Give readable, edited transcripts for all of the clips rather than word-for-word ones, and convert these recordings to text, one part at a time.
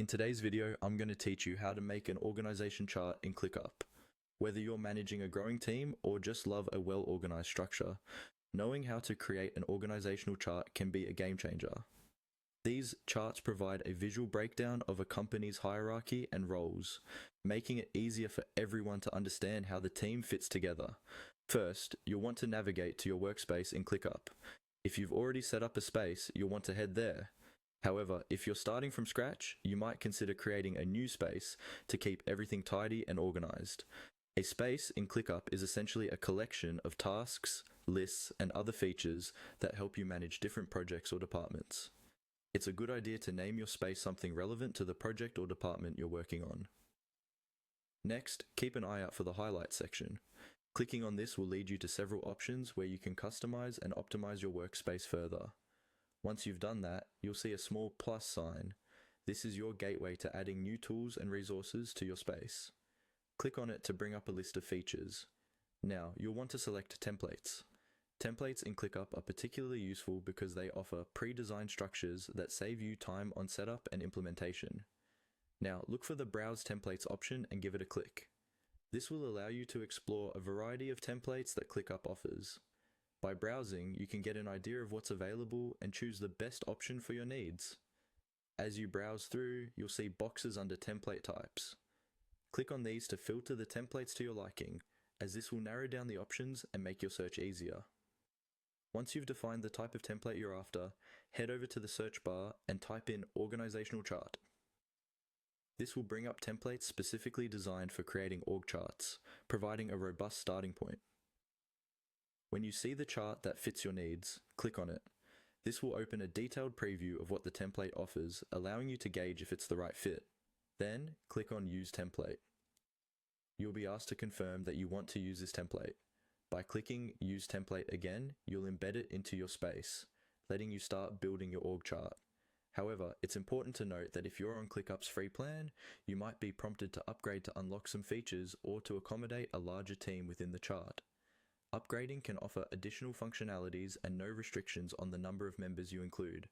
In today's video, I'm going to teach you how to make an organization chart in ClickUp. Whether you're managing a growing team or just love a well-organized structure, knowing how to create an organizational chart can be a game changer. These charts provide a visual breakdown of a company's hierarchy and roles, making it easier for everyone to understand how the team fits together. First, you'll want to navigate to your workspace in ClickUp. If you've already set up a space, you'll want to head there. However, if you're starting from scratch, you might consider creating a new space to keep everything tidy and organized. A space in ClickUp is essentially a collection of tasks, lists, and other features that help you manage different projects or departments. It's a good idea to name your space something relevant to the project or department you're working on. Next, keep an eye out for the highlights section. Clicking on this will lead you to several options where you can customize and optimize your workspace further. Once you've done that, you'll see a small plus sign. This is your gateway to adding new tools and resources to your space. Click on it to bring up a list of features. Now, you'll want to select templates. Templates in ClickUp are particularly useful because they offer pre-designed structures that save you time on setup and implementation. Now, look for the Browse Templates option and give it a click. This will allow you to explore a variety of templates that ClickUp offers. By browsing, you can get an idea of what's available and choose the best option for your needs. As you browse through, you'll see boxes under template types. Click on these to filter the templates to your liking, as this will narrow down the options and make your search easier. Once you've defined the type of template you're after, head over to the search bar and type in Organizational Chart. This will bring up templates specifically designed for creating org charts, providing a robust starting point. When you see the chart that fits your needs, click on it. This will open a detailed preview of what the template offers, allowing you to gauge if it's the right fit. Then, click on Use Template. You'll be asked to confirm that you want to use this template. By clicking Use Template again, you'll embed it into your space, letting you start building your org chart. However, it's important to note that if you're on ClickUp's free plan, you might be prompted to upgrade to unlock some features or to accommodate a larger team within the chart. Upgrading can offer additional functionalities and no restrictions on the number of members you include.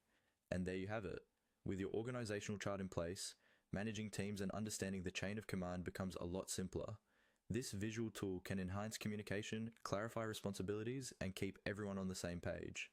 And there you have it. With your organizational chart in place, managing teams and understanding the chain of command becomes a lot simpler. This visual tool can enhance communication, clarify responsibilities, and keep everyone on the same page.